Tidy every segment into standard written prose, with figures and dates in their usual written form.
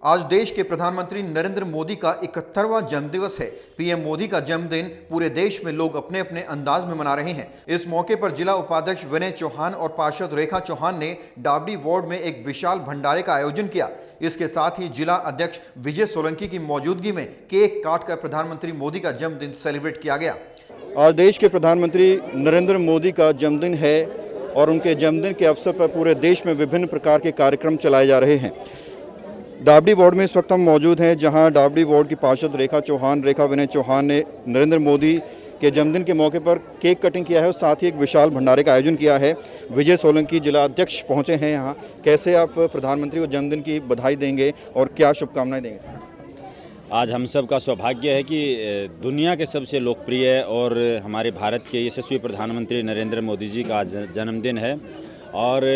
आज देश के प्रधानमंत्री नरेंद्र मोदी का 71वां जन्मदिवस है। पीएम मोदी का जन्मदिन पूरे देश में लोग अपने अपने अंदाज में मना रहे हैं। इस मौके पर जिला उपाध्यक्ष विनय चौहान और पार्षद रेखा चौहान ने डाबडी वार्ड में एक विशाल भंडारे का आयोजन किया। इसके साथ ही जिला अध्यक्ष विजय सोलंकी की मौजूदगी में केक काटकर प्रधानमंत्री मोदी का जन्मदिन सेलिब्रेट किया गया। आज देश के प्रधानमंत्री नरेंद्र मोदी का जन्मदिन है और उनके जन्मदिन के अवसर पर पूरे देश में विभिन्न प्रकार के कार्यक्रम चलाए जा रहे हैं। डाबडी वार्ड में इस वक्त हम मौजूद हैं, जहां डाबडी वार्ड की पार्षद रेखा विनय चौहान ने नरेंद्र मोदी के जन्मदिन के मौके पर केक कटिंग किया है और साथ ही एक विशाल भंडारे का आयोजन किया है। विजय सोलंकी जिला अध्यक्ष पहुंचे हैं यहाँ। कैसे आप प्रधानमंत्री को जन्मदिन की बधाई देंगे और क्या शुभकामनाएं देंगे? आज हम सब का सौभाग्य है कि दुनिया के सबसे लोकप्रिय और हमारे भारत के यशस्वी प्रधानमंत्री नरेंद्र मोदी जी का आज जन्मदिन है और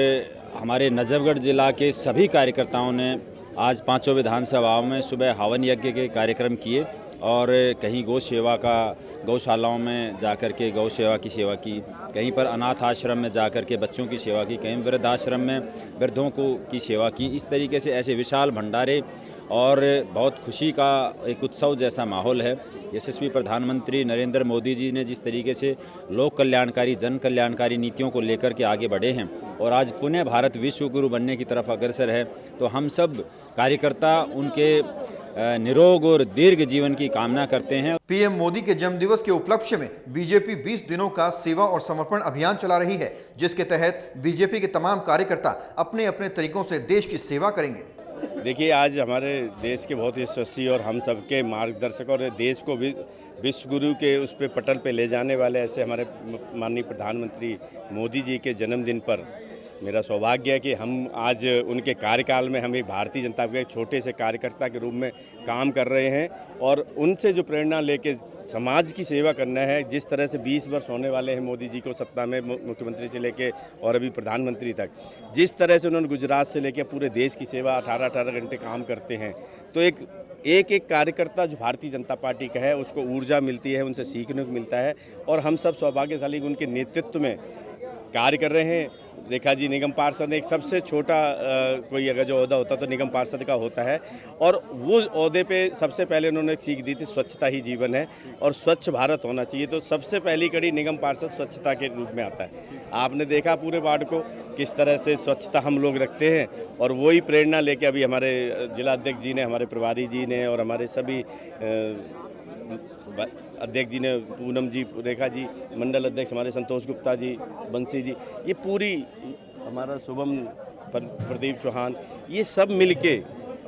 हमारे नजफगढ़ जिला के सभी कार्यकर्ताओं ने आज पांचों विधानसभाओं में सुबह हवन यज्ञ के कार्यक्रम किए और कहीं गौशालाओं में जाकर के गौ सेवा की सेवा की, कहीं पर अनाथ आश्रम में जाकर के बच्चों की सेवा की, कहीं वृद्धाश्रम में वृद्धों की सेवा की। इस तरीके से ऐसे विशाल भंडारे और बहुत खुशी का एक उत्सव जैसा माहौल है। यशस्वी प्रधानमंत्री नरेंद्र मोदी जी ने जिस तरीके से लोक कल्याणकारी जन कल्याणकारी नीतियों को लेकर के आगे बढ़े हैं और आज पुनः भारत विश्व गुरु बनने की तरफ अग्रसर है, तो हम सब कार्यकर्ता उनके निरोग और दीर्घ जीवन की कामना करते हैं। पीएम मोदी के जन्मदिवस के उपलक्ष्य में बीजेपी 20 दिनों का सेवा और समर्पण अभियान चला रही है, जिसके तहत बीजेपी के तमाम कार्यकर्ता अपने अपने तरीकों से देश की सेवा करेंगे। देखिए, आज हमारे देश के बहुत यशस्वी और हम सबके मार्गदर्शक और देश को भी विश्व गुरु के उस पे पटल पे ले जाने वाले ऐसे हमारे माननीय प्रधानमंत्री मोदी जी के जन्मदिन पर मेरा सौभाग्य है कि हम आज उनके कार्यकाल में हम एक भारतीय जनता पार्टी के छोटे से कार्यकर्ता के रूप में काम कर रहे हैं और उनसे जो प्रेरणा लेके समाज की सेवा करना है। जिस तरह से 20 वर्ष होने वाले हैं मोदी जी को सत्ता में, मुख्यमंत्री से लेके और अभी प्रधानमंत्री तक, जिस तरह से उन्होंने गुजरात से लेके पूरे देश की सेवा 18-18 घंटे काम करते हैं, तो एक कार्यकर्ता जो भारतीय जनता पार्टी का है उसको ऊर्जा मिलती है, उनसे सीखने को मिलता है और हम सब सौभाग्यशाली उनके नेतृत्व में कार्य कर रहे हैं। रेखा जी निगम पार्षद एक सबसे छोटा कोई अगर जो ओहदा होता तो निगम पार्षद का होता है और वो ओहदे पे सबसे पहले उन्होंने एक सीख दी थी, स्वच्छता ही जीवन है और स्वच्छ भारत होना चाहिए। तो सबसे पहली कड़ी निगम पार्षद स्वच्छता के रूप में आता है। आपने देखा पूरे वार्ड को किस तरह से स्वच्छता हम लोग रखते हैं और वही प्रेरणा लेके अभी हमारे जिला अध्यक्ष जी ने, हमारे प्रभारी जी ने और हमारे सभी अध्यक्ष जी ने, पूनम जी, रेखा जी, मंडल अध्यक्ष हमारे संतोष गुप्ता जी, बंसी जी, ये पूरी हमारा शुभम प्रदीप चौहान, ये सब मिलके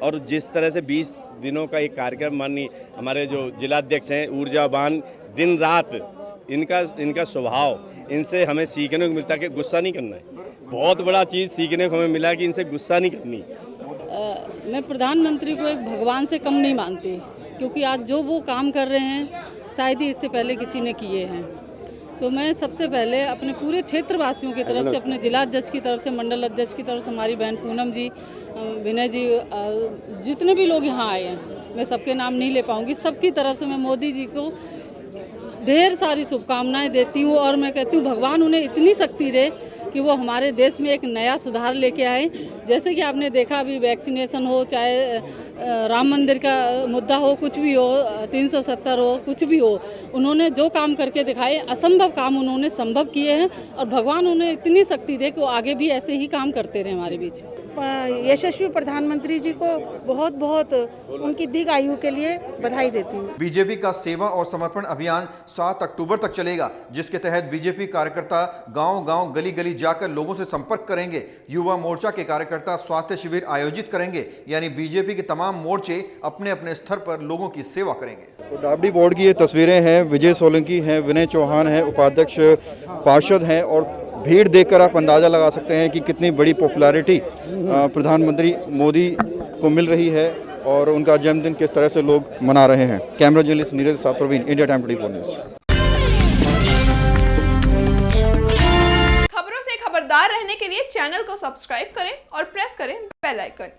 और जिस तरह से 20 दिनों का एक कार्यक्रम माननीय हमारे जो जिलाध्यक्ष हैं ऊर्जावान, दिन रात इनका स्वभाव, इनसे हमें सीखने को मिलता है कि गुस्सा नहीं करना है। बहुत बड़ा चीज़ सीखने को हमें मिला कि इनसे गुस्सा नहीं करनी। मैं प्रधानमंत्री को एक भगवान से कम नहीं मानती, क्योंकि आज जो वो काम कर रहे हैं शायद ही इससे पहले किसी ने किए हैं। तो मैं सबसे पहले अपने पूरे क्षेत्रवासियों की तरफ से, अपने जिला अध्यक्ष की तरफ से, मंडल अध्यक्ष की तरफ से, हमारी बहन पूनम जी, विनय जी, जितने भी लोग यहाँ आए हैं, मैं सबके नाम नहीं ले पाऊँगी, सबकी तरफ से मैं मोदी जी को ढेर सारी शुभकामनाएं देती हूँ और मैं कहती हूँ भगवान उन्हें इतनी शक्ति दे कि वो हमारे देश में एक नया सुधार लेके आए। जैसे कि आपने देखा अभी वैक्सीनेशन हो, चाहे राम मंदिर का मुद्दा हो, कुछ भी हो, 370 हो, कुछ भी हो, उन्होंने जो काम करके दिखाए, असंभव काम उन्होंने संभव किए हैं और भगवान उन्हें इतनी शक्ति दे कि वो आगे भी ऐसे ही काम करते रहे हमारे बीच। यशस्वी प्रधानमंत्री जी को बहुत बहुत उनकी दीर्घ आयु के लिए बधाई देती हूँ। बीजेपी का सेवा और समर्पण अभियान 7 अक्टूबर तक चलेगा, जिसके तहत बीजेपी कार्यकर्ता गांव-गांव, गली-गली जाकर लोगों से संपर्क करेंगे। युवा मोर्चा के कार्यकर्ता स्वास्थ्य शिविर आयोजित करेंगे, यानी बीजेपी के तमाम मोर्चे अपने अपने स्तर पर लोगों की सेवा करेंगे। तो डाबडी वार्ड की ये तस्वीरें हैं। विजय सोलंकी हैं, विनय चौहान हैं, उपाध्यक्ष पार्षद हैं और भीड़ देखकर आप अंदाज़ा लगा सकते हैं कि कितनी बड़ी पॉपुलैरिटी प्रधानमंत्री मोदी को मिल रही है और उनका जन्मदिन किस तरह से लोग मना रहे हैं। कैमरा जर्नलिस्ट नीरज साहब, प्रवीण, इंडिया टाइम 24 न्यूज़। खबरों से खबरदार रहने के लिए चैनल को सब्सक्राइब करें और प्रेस करें बेल आइकन।